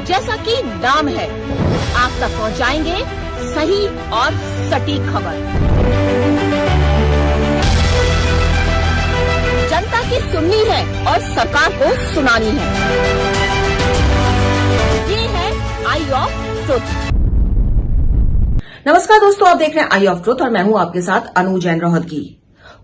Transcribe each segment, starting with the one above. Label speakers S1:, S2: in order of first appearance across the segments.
S1: जैसा कि नाम है, आप तक पहुंचाएंगे सही और सटीक खबर। जनता की सुननी है और सरकार को सुनानी है। ये है आई ऑफ ट्रुथ।
S2: नमस्कार दोस्तों, आप देख रहे हैं आई ऑफ ट्रुथ और मैं हूं आपके साथ अनु जैन रोहतगी।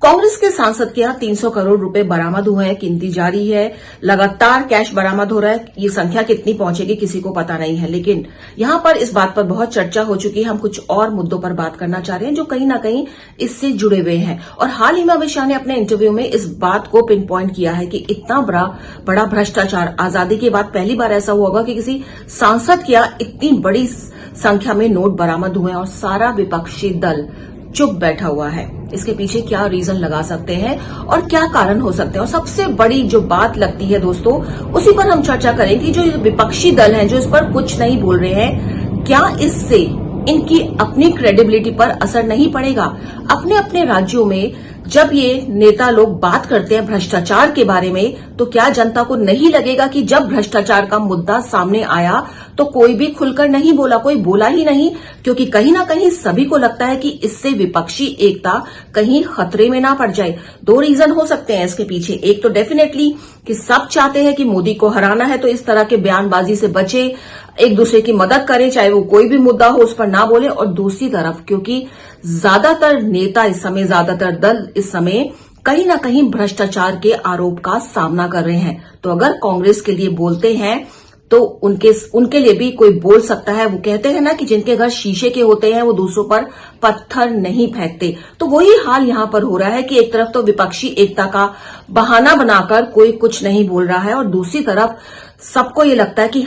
S2: कांग्रेस के सांसद के यहां 300 करोड़ रुपए बरामद हुए हैं, गिनती जारी है, लगातार कैश बरामद हो रहा है। ये संख्या कितनी पहुंचेगी किसी को पता नहीं है, लेकिन यहां पर इस बात पर बहुत चर्चा हो चुकी है। हम कुछ और मुद्दों पर बात करना चाह रहे हैं जो कहीं ना कहीं इससे जुड़े हुए हैं। और हाल ही में अमित शाह ने अपने इंटरव्यू में इस बात को पिन पॉइंट किया है कि इतना बड़ा भ्रष्टाचार आजादी के बाद पहली बार ऐसा हुआ होगा कि किसी सांसद के यहां इतनी बड़ी संख्या में नोट बरामद हुए हैं और सारा विपक्षी दल चुप बैठा हुआ है। इसके पीछे क्या रीजन लगा सकते हैं और क्या कारण हो सकते हैं, और सबसे बड़ी जो बात लगती है दोस्तों, उसी पर हम चर्चा करें कि जो विपक्षी दल हैं जो इस पर कुछ नहीं बोल रहे हैं, क्या इससे इनकी अपनी क्रेडिबिलिटी पर असर नहीं पड़ेगा? अपने अपने राज्यों में जब ये नेता लोग बात करते हैं भ्रष्टाचार के बारे में, तो क्या जनता को नहीं लगेगा कि जब भ्रष्टाचार का मुद्दा सामने आया तो कोई भी खुलकर नहीं बोला, कोई बोला ही नहीं? क्योंकि कहीं ना कहीं सभी को लगता है कि इससे विपक्षी एकता कहीं खतरे में ना पड़ जाए। दो रीजन हो सकते हैं इसके पीछे। एक तो डेफिनेटली कि सब चाहते हैं कि मोदी को हराना है, तो इस तरह के बयानबाजी से बचे, एक दूसरे की मदद करें, चाहे वो कोई भी मुद्दा हो उस पर ना बोले। और दूसरी तरफ क्योंकि ज्यादातर नेता इस समय, ज्यादातर दल इस समय कहीं ना कहीं भ्रष्टाचार के आरोप का सामना कर रहे हैं, तो अगर कांग्रेस के लिए बोलते हैं तो उनके लिए भी कोई बोल सकता है। वो कहते हैं ना कि जिनके घर शीशे के होते हैं वो दूसरों पर पत्थर नहीं फेंकते। तो वही हाल यहां पर हो रहा है कि एक तरफ तो विपक्षी एकता का बहाना बनाकर कोई कुछ नहीं बोल रहा है, और दूसरी तरफ सबको ये लगता है कि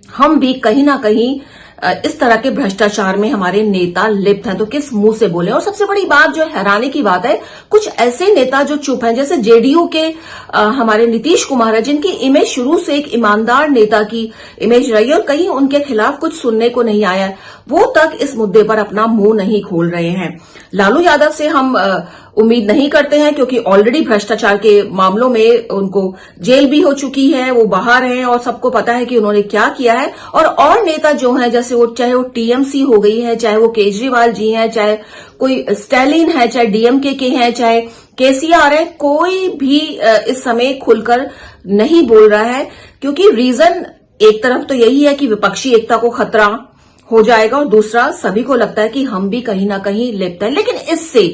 S2: हम भी कहीं ना कहीं इस तरह के भ्रष्टाचार में हमारे नेता लिप्त हैं, तो किस मुंह से बोले। और सबसे बड़ी बात जो हैरानी की बात है, कुछ ऐसे नेता जो चुप हैं, जैसे जेडीयू के हमारे नीतीश कुमार है, जिनकी इमेज शुरू से एक ईमानदार नेता की इमेज रही है और कहीं उनके खिलाफ कुछ सुनने को नहीं आया, वो तक इस मुद्दे पर अपना मुंह नहीं खोल रहे हैं। लालू यादव से हम उम्मीद नहीं करते हैं, क्योंकि ऑलरेडी भ्रष्टाचार के मामलों में उनको जेल भी हो चुकी है, वो बाहर हैं और सबको पता है कि उन्होंने क्या किया है। और नेता जो हैं, जैसे चाहे वो टीएमसी हो गई है, चाहे वो केजरीवाल जी हैं, चाहे कोई स्टैलिन है, चाहे डीएमके के हैं, चाहे केसीआर है, कोई भी इस समय खुलकर नहीं बोल रहा है। क्योंकि रीजन एक तरफ तो यही है कि विपक्षी एकता को खतरा हो जाएगा, और दूसरा सभी को लगता है कि हम भी कहीं ना कहीं लिप्त हैं। लेकिन इससे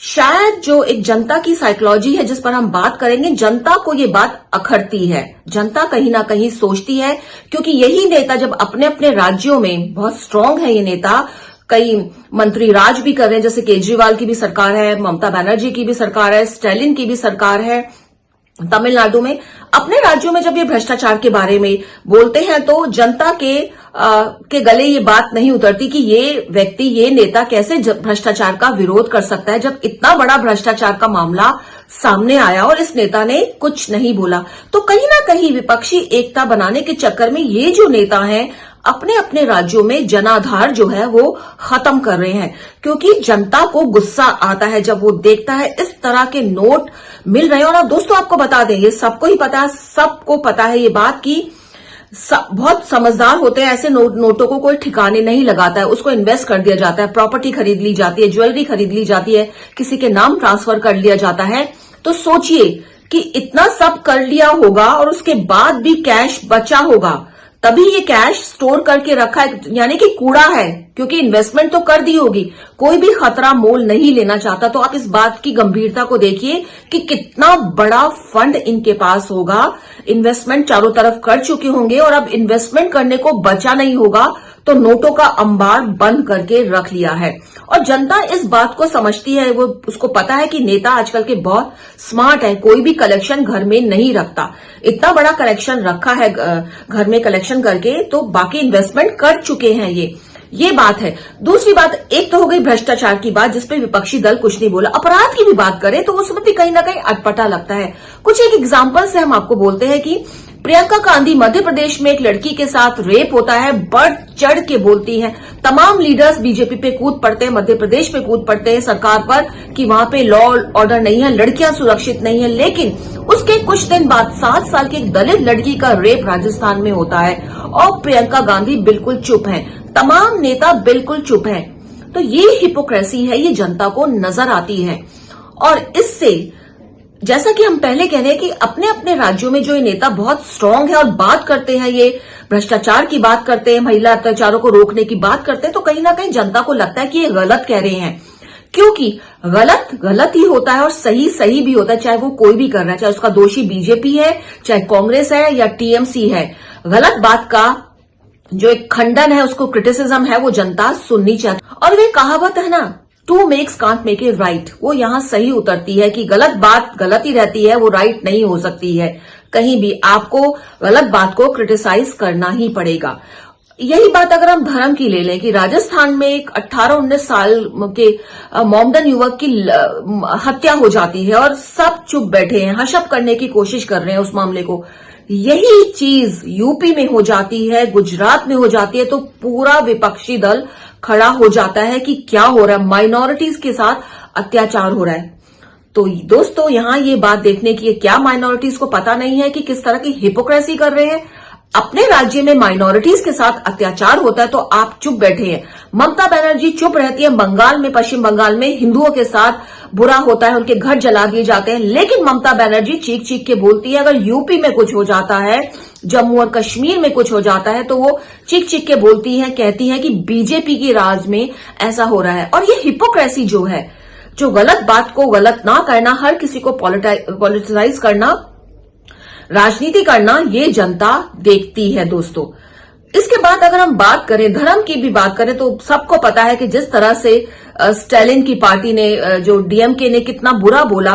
S2: शायद जो एक जनता की साइकोलॉजी है जिस पर हम बात करेंगे, जनता को ये बात अखरती है, जनता कहीं ना कहीं सोचती है, क्योंकि यही नेता जब अपने अपने राज्यों में बहुत स्ट्रांग है, ये नेता कई मंत्री राज भी कर रहे हैं, जैसे केजरीवाल की भी सरकार है, ममता बनर्जी की भी सरकार है, स्टैलिन की भी सरकार है तमिलनाडु में। अपने राज्यों में जब ये भ्रष्टाचार के बारे में बोलते हैं तो जनता के गले ये बात नहीं उतरती कि ये व्यक्ति, ये नेता कैसे भ्रष्टाचार का विरोध कर सकता है, जब इतना बड़ा भ्रष्टाचार का मामला सामने आया और इस नेता ने कुछ नहीं बोला। तो कहीं ना कहीं विपक्षी एकता बनाने के चक्कर में ये जो नेता हैं अपने अपने राज्यों में जनाधार जो है वो खत्म कर रहे हैं, क्योंकि जनता को गुस्सा आता है जब वो देखता है इस तरह के नोट मिल रहे हैं। और दोस्तों आपको बता दें, ये सबको ही पता है, सबको पता है ये बात कि बहुत समझदार होते हैं, ऐसे नोटों को कोई ठिकाने नहीं लगाता है, उसको इन्वेस्ट कर दिया जाता है, प्रॉपर्टी खरीद ली जाती है, ज्वेलरी खरीद ली जाती है, किसी के नाम ट्रांसफर कर लिया जाता है। तो सोचिए कि इतना सब कर लिया होगा और उसके बाद भी कैश बचा होगा, तभी ये कैश स्टोर करके रखा है, यानी कि कूड़ा है, क्योंकि इन्वेस्टमेंट तो कर दी होगी, कोई भी खतरा मोल नहीं लेना चाहता। तो आप इस बात की गंभीरता को देखिए कि कितना बड़ा फंड इनके पास होगा, इन्वेस्टमेंट चारों तरफ कर चुके होंगे और अब इन्वेस्टमेंट करने को बचा नहीं होगा, तो नोटों का अंबार बंद करके रख लिया है। और जनता इस बात को समझती है, वो उसको पता है कि नेता आजकल के बहुत स्मार्ट है, कोई भी कलेक्शन घर में नहीं रखता, इतना बड़ा कलेक्शन रखा है घर में कलेक्शन करके, तो बाकी इन्वेस्टमेंट कर चुके हैं ये बात है। दूसरी बात, एक तो हो गई भ्रष्टाचार की बात जिसपे विपक्षी दल कुछ नहीं बोला। अपराध की भी बात करें तो उसमें भी कहीं ना कहीं अटपटा लगता है। कुछ एक एग्जांपल से हम आपको बोलते हैं कि प्रियंका गांधी मध्य प्रदेश में एक लड़की के साथ रेप होता है, बढ़ चढ़ के बोलती हैं। तमाम लीडर्स बीजेपी पे कूद पड़ते हैं, मध्य प्रदेश पे कूद पड़ते हैं सरकार पर कि वहां पे लॉ ऑर्डर नहीं है, लड़कियां सुरक्षित नहीं है। लेकिन उसके कुछ दिन बाद 7 साल की एक दलित लड़की का रेप राजस्थान में होता है और प्रियंका गांधी बिल्कुल चुप हैं, तमाम नेता बिल्कुल चुप हैं। तो ये हिपोक्रेसी है, ये जनता को नजर आती है। और इससे जैसा कि हम पहले कह रहे हैं कि अपने अपने राज्यों में जो ये नेता बहुत स्ट्रांग है और बात करते हैं, ये भ्रष्टाचार की बात करते हैं, महिला अत्याचारों को रोकने की बात करते हैं, तो कहीं ना कहीं जनता को लगता है कि ये गलत कह रहे हैं। क्योंकि गलत गलत ही होता है और सही सही भी होता है, चाहे वो कोई भी कर रहा है, चाहे उसका दोषी बीजेपी है, चाहे कांग्रेस है या टीएमसी है। गलत बात का जो एक खंडन है, उसको क्रिटिसिज्म है, वो जनता सुननी चाहती। और वे कहावत है ना, two makes can't make a right, वो यहां सही उतरती है कि गलत बात गलत ही रहती है, वो राइट नहीं हो सकती है। कहीं भी आपको गलत बात को क्रिटिसाइज करना ही पड़ेगा। यही बात अगर हम धर्म की ले लें कि राजस्थान में एक 18-19 साल के मोमडन युवक की हत्या हो जाती है और सब चुप बैठे हैं, हशप करने की कोशिश कर रहे हैं उस मामले को। यही चीज यूपी में हो जाती है, गुजरात में हो जाती है, तो पूरा विपक्षी दल खड़ा हो जाता है कि क्या हो रहा है, माइनॉरिटीज के साथ अत्याचार हो रहा है। तो दोस्तों यहां ये बात देखने की है, क्या माइनॉरिटीज को पता नहीं है कि किस तरह की हिपोक्रेसी कर रहे हैं। अपने राज्य में माइनॉरिटीज के साथ अत्याचार होता है तो आप चुप बैठे हैं। ममता बनर्जी चुप रहती है, बंगाल में, पश्चिम बंगाल में हिंदुओं के साथ बुरा होता है, उनके घर जला दिए जाते हैं, लेकिन ममता बनर्जी चीख चीख के बोलती है। अगर यूपी में कुछ हो जाता है, जम्मू और कश्मीर में कुछ हो जाता है, तो वो चीख चीख के बोलती है, कहती है कि बीजेपी की राज में ऐसा हो रहा है। और ये हिपोक्रेसी जो है, जो गलत बात को गलत ना करना, हर किसी को पॉलिटिसाइज करना, राजनीति करना, ये जनता देखती है दोस्तों। इसके बाद अगर हम बात करें, धर्म की भी बात करें, तो सबको पता है कि जिस तरह से स्टालिन की पार्टी ने, जो डीएमके ने कितना बुरा बोला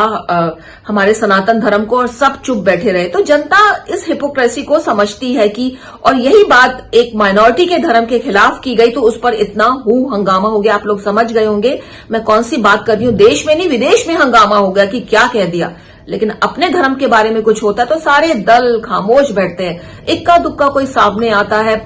S2: हमारे सनातन धर्म को, और सब चुप बैठे रहे। तो जनता इस हिपोक्रेसी को समझती है कि, और यही बात एक माइनॉरिटी के धर्म के खिलाफ की गई तो उस पर इतना हंगामा हो गया। आप लोग समझ गए होंगे मैं कौन सी बात कर रही हूं। देश में नहीं, विदेश में हंगामा हो गया कि क्या कह दिया। लेकिन अपने धर्म के बारे में कुछ होता है तो सारे दल खामोश बैठते हैं। इक्का दुक्का कोई सामने आता है,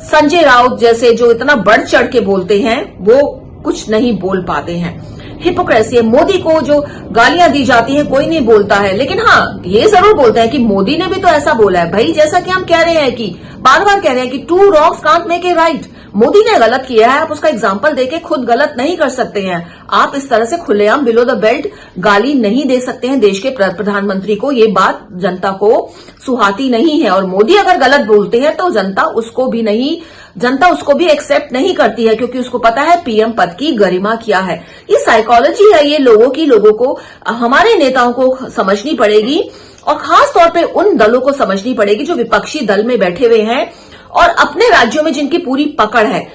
S2: संजय राउत जैसे जो इतना बढ़ चढ़ के बोलते हैं, वो कुछ नहीं बोल पाते हैं। हिपोक्रेसी है। मोदी को जो गालियां दी जाती हैं कोई नहीं बोलता है, लेकिन हाँ ये जरूर बोलते हैं कि मोदी ने भी तो ऐसा बोला है। भाई जैसा कि हम कह रहे हैं कि बार बार कह रहे हैं कि two wrongs can't make a right. Modi ने गलत किया है, आप उसका एग्जाम्पल देके खुद गलत नहीं कर सकते हैं। आप इस तरह से खुलेआम बिलो द बेल्ट गाली नहीं दे सकते हैं देश के प्रधानमंत्री को। ये बात जनता को सुहाती नहीं है। और मोदी अगर गलत बोलते हैं तो जनता उसको भी एक्सेप्ट नहीं करती है, क्योंकि उसको पता है पीएम पद की गरिमा क्या है। ये साइकोलॉजी है, ये लोगों को हमारे नेताओं को समझनी पड़ेगी, और खास तौर पे उन दलों को समझनी पड़ेगी जो विपक्षी दल में बैठे हुए हैं और अपने राज्यों में जिनकी पूरी पकड़ है।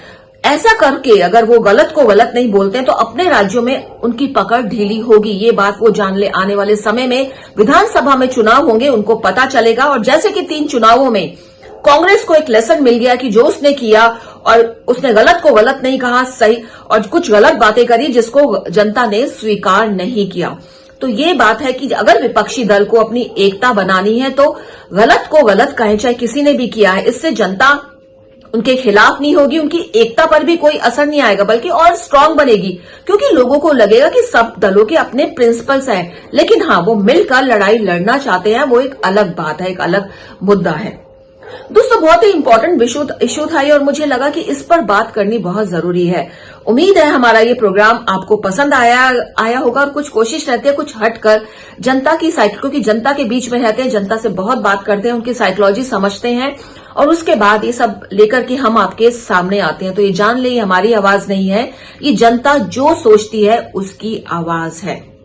S2: ऐसा करके अगर वो गलत को गलत नहीं बोलते हैं तो अपने राज्यों में उनकी पकड़ ढीली होगी। ये बात वो जान ले। आने वाले समय में विधानसभा में चुनाव होंगे, उनको पता चलेगा। और जैसे कि 3 चुनावों में कांग्रेस को एक लेसन मिल गया कि जो उसने किया, और उसने गलत को गलत नहीं कहा, सही, और कुछ गलत बातें करी जिसको जनता ने स्वीकार नहीं किया। तो ये बात है कि अगर विपक्षी दल को अपनी एकता बनानी है तो गलत को गलत कहें, चाहे किसी ने भी किया है। इससे जनता उनके खिलाफ नहीं होगी, उनकी एकता पर भी कोई असर नहीं आएगा, बल्कि और स्ट्रांग बनेगी, क्योंकि लोगों को लगेगा कि सब दलों के अपने प्रिंसिपल्स हैं। लेकिन हाँ, वो मिलकर लड़ाई लड़ना चाहते हैं, वो एक अलग बात है, एक अलग मुद्दा है। दोस्तों बहुत ही इंपॉर्टेंट इशू था ये, और मुझे लगा कि इस पर बात करनी बहुत जरूरी है। उम्मीद है हमारा ये प्रोग्राम आपको पसंद आया होगा, और कुछ कोशिश रहती है कुछ हटकर जनता की क्योंकि जनता के बीच में रहते हैं, जनता से बहुत बात करते हैं, उनकी साइकोलॉजी समझते हैं, और उसके बाद ये सब लेकर के हम आपके सामने आते हैं। तो ये जान ले, ये हमारी आवाज नहीं है, ये जनता जो सोचती है उसकी आवाज है।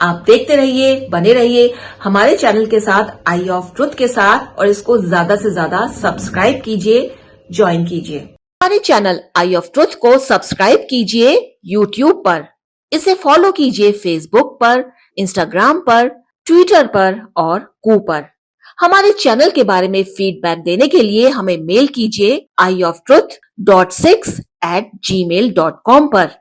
S2: आप देखते रहिए, बने रहिए हमारे चैनल के साथ, आई ऑफ ट्रुथ के साथ, और इसको ज्यादा से ज्यादा सब्सक्राइब कीजिए, ज्वाइन कीजिए। हमारे चैनल आई ऑफ ट्रुथ को सब्सक्राइब कीजिए यूट्यूब पर, इसे फॉलो कीजिए फेसबुक पर, इंस्टाग्राम पर, ट्विटर पर और कू पर। हमारे चैनल के बारे में फीडबैक देने के लिए हमें मेल कीजिए ioftruth.6@gmail.com पर।